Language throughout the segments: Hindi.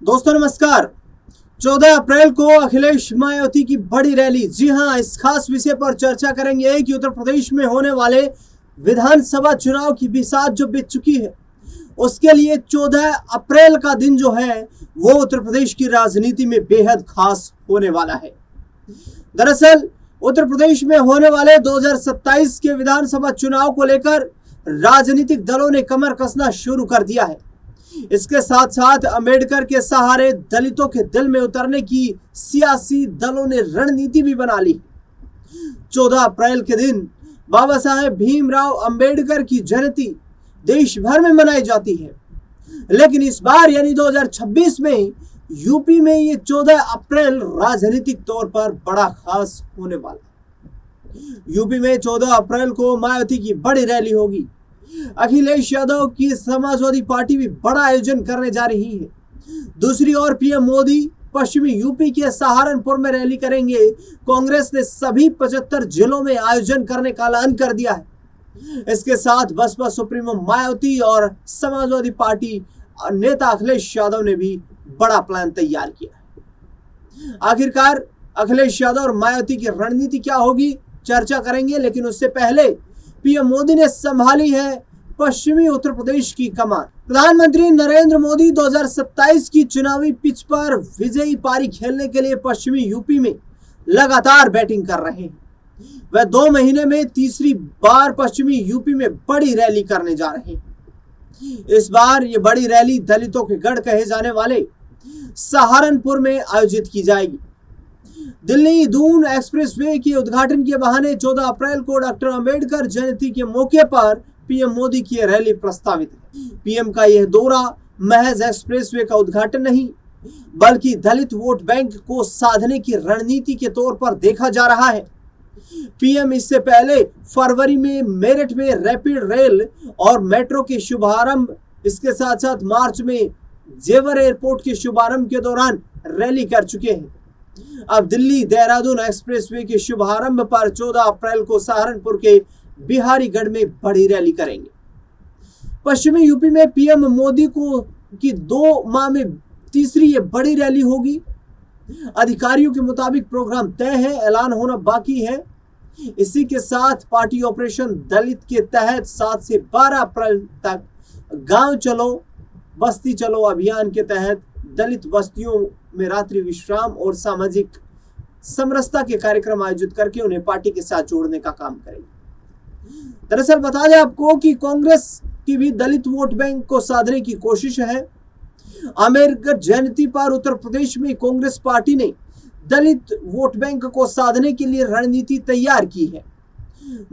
दोस्तों नमस्कार। 14 अप्रैल को अखिलेश मायावती की बड़ी रैली। जी हां, इस खास विषय पर चर्चा करेंगे कि उत्तर प्रदेश में होने वाले विधानसभा चुनाव की बिसात जो बीत चुकी है, उसके लिए 14 अप्रैल का दिन जो है वो उत्तर प्रदेश की राजनीति में बेहद खास होने वाला है। दरअसल उत्तर प्रदेश में होने वाले 2027 के विधानसभा चुनाव को लेकर राजनीतिक दलों ने कमर कसना शुरू कर दिया है। इसके साथ साथ अंबेडकर के सहारे दलितों के दिल में उतरने की सियासी दलों ने रणनीति भी बना ली। 14 अप्रैल के दिन बाबा साहेब भीमराव अंबेडकर की जयंती देश भर में मनाई जाती है, लेकिन इस बार यानी 2026 में यूपी में ये 14 अप्रैल राजनीतिक तौर पर बड़ा खास होने वाला है। यूपी में 14 अप्रैल को मायावती की बड़ी रैली होगी। अखिलेश यादव की समाजवादी पार्टी भी बड़ा आयोजन करने जा रही है। दूसरी ओर पीएम मोदी पश्चिमी यूपी के सहारनपुर में रैली करेंगे। कांग्रेस ने सभी 75 जिलों में आयोजन करने का ऐलान कर दिया है। इसके साथ बसपा सुप्रीमो मायावती और समाजवादी पार्टी नेता अखिलेश यादव ने भी बड़ा प्लान तैयार किया है। आखिरकार अखिलेश यादव और मायावती की रणनीति क्या होगी, चर्चा करेंगे, लेकिन उससे पहले पीएम मोदी ने संभाली है पश्चिमी उत्तर प्रदेश की कमान। प्रधानमंत्री नरेंद्र मोदी 2027 की चुनावी पिच पर विजयी पारी खेलने के लिए पश्चिमी यूपी में लगातार बैटिंग कर रहे हैं। वह 2 महीने में तीसरी बार पश्चिमी यूपी में बड़ी रैली करने जा रहे हैं। इस बार ये बड़ी रैली दलितों के गढ़ कहे जाने वाले सहारनपुर में आयोजित की जाएगी। दिल्ली दून एक्सप्रेसवे के उद्घाटन के बहाने 14 अप्रैल को डॉक्टर अंबेडकर जयंती के मौके पर पीएम मोदी की रैली प्रस्तावित है। पीएम का यह दौरा महज एक्सप्रेसवे का उद्घाटन नहीं, बल्कि दलित वोट बैंक को साधने की रणनीति के तौर पर देखा जा रहा है। पीएम इससे पहले फरवरी में मेरठ में रैपिड रेल और मेट्रो के शुभारंभ, इसके साथ साथ मार्च में जेवर एयरपोर्ट के शुभारंभ के दौरान रैली कर चुके हैं। अब दिल्ली देहरादून एक्सप्रेसवे के शुभारंभ पर 14 अप्रैल को सहारनपुर के बिहारीगढ़ में बड़ी रैली करेंगे। पश्चिमी यूपी में पीएम मोदी की 2 माह में तीसरी ये बड़ी रैली होगी। अधिकारियों के मुताबिक प्रोग्राम तय है, ऐलान होना बाकी है। इसी के साथ पार्टी ऑपरेशन दलित के तहत 7 से 12 अप्रैल तक गांव चलो बस्ती चलो अभियान के तहत दलित बस्तियों में रात्रि विश्राम और सामाजिक समरसता के कार्यक्रम आयोजित करके उन्हें पार्टी के साथ जोड़ने का काम करेंगे। दरअसल बता दें आपको कि कांग्रेस की भी दलित वोट बैंक को साधने की कोशिश है। अंबेडकर जयंती पर उत्तर प्रदेश में कांग्रेस पार्टी ने दलित वोट बैंक को साधने के लिए रणनीति तैयार की है।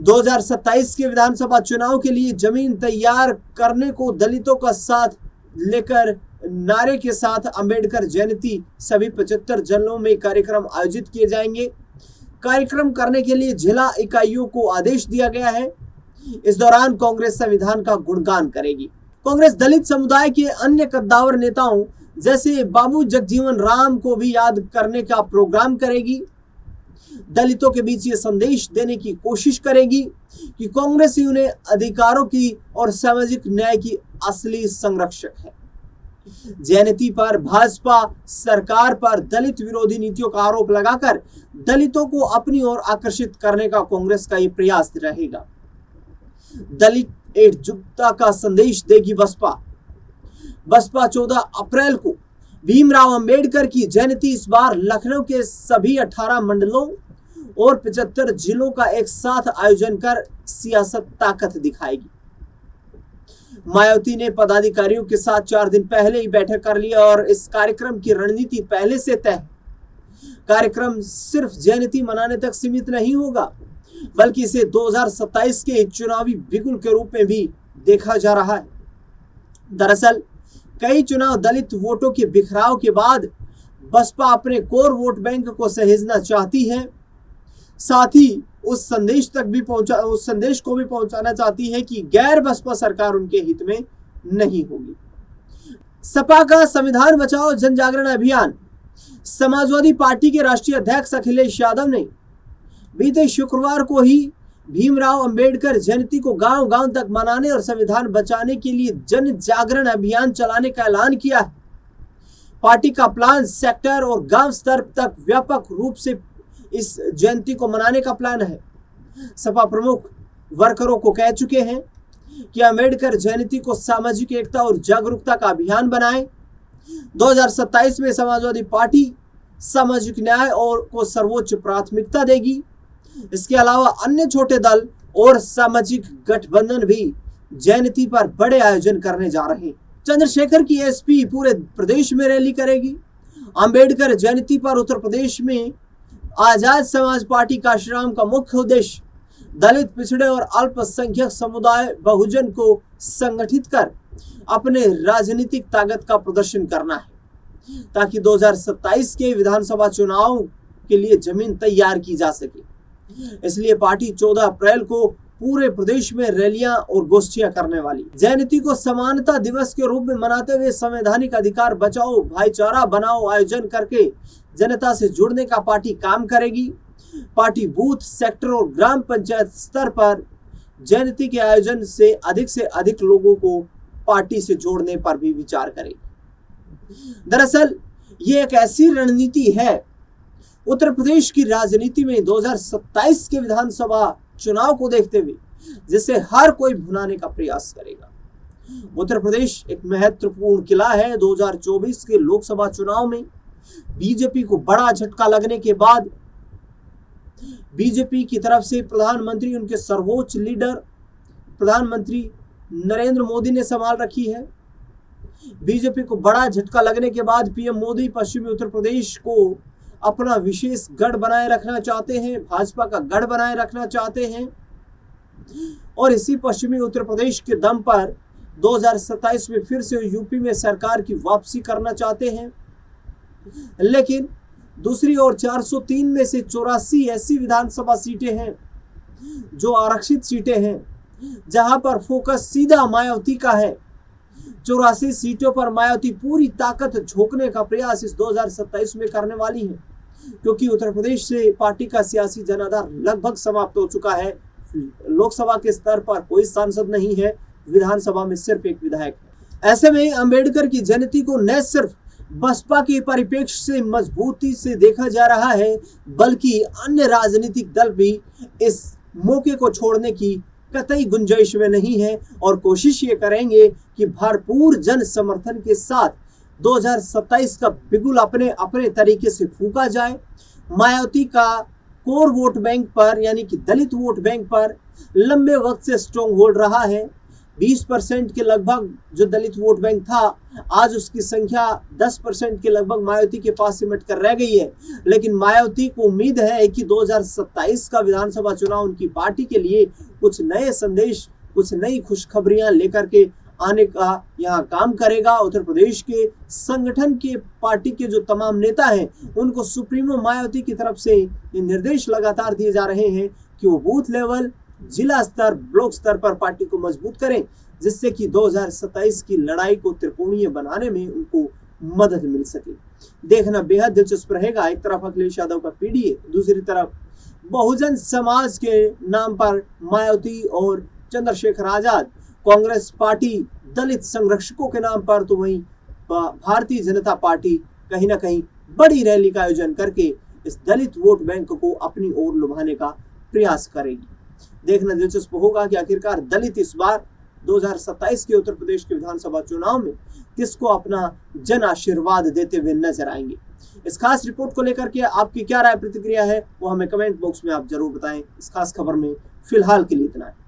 2027 के विधानसभा चुनाव के लिए जमीन तैयार करने को दलितों का साथ लेकर नारे के साथ अंबेडकर जयंती सभी 75 जिलों में कार्यक्रम आयोजित किए जाएंगे। कार्यक्रम करने के लिए जिला इकाइयों को आदेश दिया गया है। इस दौरान कांग्रेस संविधान का गुणगान करेगी। कांग्रेस दलित समुदाय के अन्य कद्दावर नेताओं जैसे बाबू जगजीवन राम को भी याद करने का प्रोग्राम करेगी। दलितों के बीच ये संदेश देने की कोशिश करेगी कि कांग्रेस ही उन्हें अधिकारों की और सामाजिक न्याय की असली संरक्षक है। जयंती पर भाजपा सरकार पर दलित विरोधी नीतियों का आरोप लगाकर दलितों को अपनी ओर आकर्षित करने का कांग्रेस का यह प्रयास रहेगा। दलित एकजुटता का संदेश देगी बसपा। 14 अप्रैल को भीमराव अंबेडकर की जयंती इस बार लखनऊ के सभी 18 मंडलों और 75 जिलों का एक साथ आयोजन कर सियासत ताकत दिखाएगी। मायावती ने पदाधिकारियों के साथ 4 दिन पहले ही बैठक कर ली और इस कार्यक्रम की रणनीति पहले से तय है। कार्यक्रम सिर्फ जयंती मनाने तक सीमित नहीं होगा, बल्कि इसे 2027 के चुनावी बिगुल के रूप में भी देखा जा रहा है। दरअसल कई चुनाव दलित वोटों के बिखराव के बाद बसपा अपने कोर वोट बैंक को सहेजना चाहती है। साथ ही उस संदेश को भी पहुंचाना चाहती है कि गैर बसपा सरकार उनके हित में नहीं होगी। सपा का संविधान बचाओ जन जागरण अभियान। समाजवादी पार्टी के राष्ट्रीय अध्यक्ष अखिलेश यादव ने बीते शुक्रवार को ही भीमराव अंबेडकर जयंती को गांव-गांव तक मनाने और संविधान बचाने के लिए जन जागरण अभियान चलाने का ऐलान किया है। पार्टी का प्लान सेक्टर और गांव स्तर तक व्यापक रूप से इस जयंती को मनाने का प्लान है। सपा प्रमुख वर्करों को कह चुके हैं कि अंबेडकर जयंती को सामाजिक एकता और जागरूकता का अभियान बनाएं। 2027 में समाजवादी पार्टी सामाजिक न्याय और को सर्वोच्च प्राथमिकता देगी। इसके अलावा अन्य छोटे दल और सामाजिक गठबंधन भी जयंती पर बड़े आयोजन करने जा रहे हैं। चंद्रशेखर की एसपी पूरे प्रदेश में रैली करेगी। अंबेडकर जयंती पर उत्तर प्रदेश में आजाद समाज पार्टी काशीराम का मुख्य उद्देश्य दलित, पिछड़े और अल्पसंख्यक समुदाय बहुजन को संगठित कर अपने राजनीतिक ताकत का प्रदर्शन करना है, ताकि 2027 के विधानसभा चुनाव के लिए जमीन तैयार की जा सके। इसलिए पार्टी 14 अप्रैल को पूरे प्रदेश में रैलियां और गोष्ठियां करने वाली। जयंती को समानता दिवस के रूप में मनाते हुए संवैधानिक अधिकार बचाओ, भाईचारा बनाओ आयोजन करके जनता से जुड़ने का पार्टी काम करेगी। पार्टी बूथ, सेक्टर और ग्राम पंचायत स्तर पर जयंती के आयोजन से अधिक लोगों को पार्टी से जोड़ने पर भी विचार करेगी। दरअसल ये एक ऐसी रणनीति है उत्तर प्रदेश की राजनीति में 2027 के विधानसभा चुनाव को देखते हुए जिसे हर कोई भुनाने का प्रयास करेगा। उत्तर प्रदेश एक महत्वपूर्ण किला है। 2024 के लोकसभा चुनाव में बीजेपी को बड़ा झटका लगने के बाद बीजेपी की तरफ से प्रधानमंत्री, उनके सर्वोच्च लीडर प्रधानमंत्री नरेंद्र मोदी ने संभाल रखी है। बीजेपी को बड़ा झटका लगने के बाद पीएम मोदी पश्चिमी उत्तर प्रदेश को अपना विशेष गढ़ बनाए रखना चाहते हैं, भाजपा का गढ़ बनाए रखना चाहते हैं और इसी पश्चिमी उत्तर प्रदेश के दम पर 2027 में फिर से यूपी में सरकार की वापसी करना चाहते हैं। लेकिन दूसरी ओर 403 में से 84 ऐसी विधानसभा सीटें हैं जो आरक्षित सीटें हैं, जहां पर फोकस सीधा मायावती का है। 84 सीटों पर मायावती पूरी ताकत झोंकने का प्रयास इस 2027 में करने वाली है, क्योंकि उत्तर प्रदेश से पार्टी का सियासी जनाधार लगभग समाप्त हो चुका है। लोकसभा के स्तर पर कोई सांसद नहीं है, विधानसभा में सिर्फ एक विधायक है। ऐसे में अंबेडकर की जयंती को न सिर्फ बसपा के परिप्रेक्ष्य से मजबूती से देखा जा रहा है, बल्कि अन्य राजनीतिक दल भी इस मौके को छोड़ने की कतई गुंजाइश में नहीं है और कोशिश ये करेंगे कि भरपूर जन समर्थन के साथ 2027 का बिगुल अपने अपने तरीके से फूंका जाए। मायावती का कोर वोट बैंक पर यानी कि दलित वोट बैंक पर लंबे वक्त से स्ट्रॉन्ग होल्ड रहा है। 20% के लगभग जो दलित वोट बैंक था, आज उसकी संख्या 10% के लगभग मायावती के पास सिमट कर रह गई है। लेकिन मायावती को उम्मीद है कि 2027 का विधानसभा चुनाव उनकी पार्टी के लिए कुछ नए संदेश, कुछ नई खुशखबरियां लेकर के आने का यहाँ काम करेगा। उत्तर प्रदेश के संगठन के पार्टी के जो तमाम नेता हैं, उनको सुप्रीमो मायावती की तरफ से ये निर्देश लगातार दिए जा रहे हैं कि वो बूथ लेवल, जिला स्तर, ब्लॉक स्तर पर पार्टी को मजबूत करें, जिससे कि 2027 की लड़ाई को त्रिकोणीय बनाने में उनको मदद मिल सके। देखना बेहद दिलचस्प रहेगा। एक तरफ अखिलेश यादव का पीडीए, दूसरी तरफ बहुजन समाज के नाम पर मायावती और चंद्रशेखर आजाद, कांग्रेस पार्टी दलित संरक्षकों के नाम पर, तो वहीं भारतीय जनता पार्टी कहीं ना कहीं बड़ी रैली का आयोजन करके इस दलित वोट बैंक को अपनी ओर लुभाने का प्रयास करेगी। देखना दिलचस्प होगा कि आखिरकार दलित इस बार 2027 के उत्तर प्रदेश के विधानसभा चुनाव में किसको अपना जन आशीर्वाद देते हुए नजर आएंगे। इस खास रिपोर्ट को लेकर के आपकी क्या राय प्रतिक्रिया है, वो हमें कमेंट बॉक्स में आप जरूर बताएं। इस खास खबर में फिलहाल के लिए इतना है।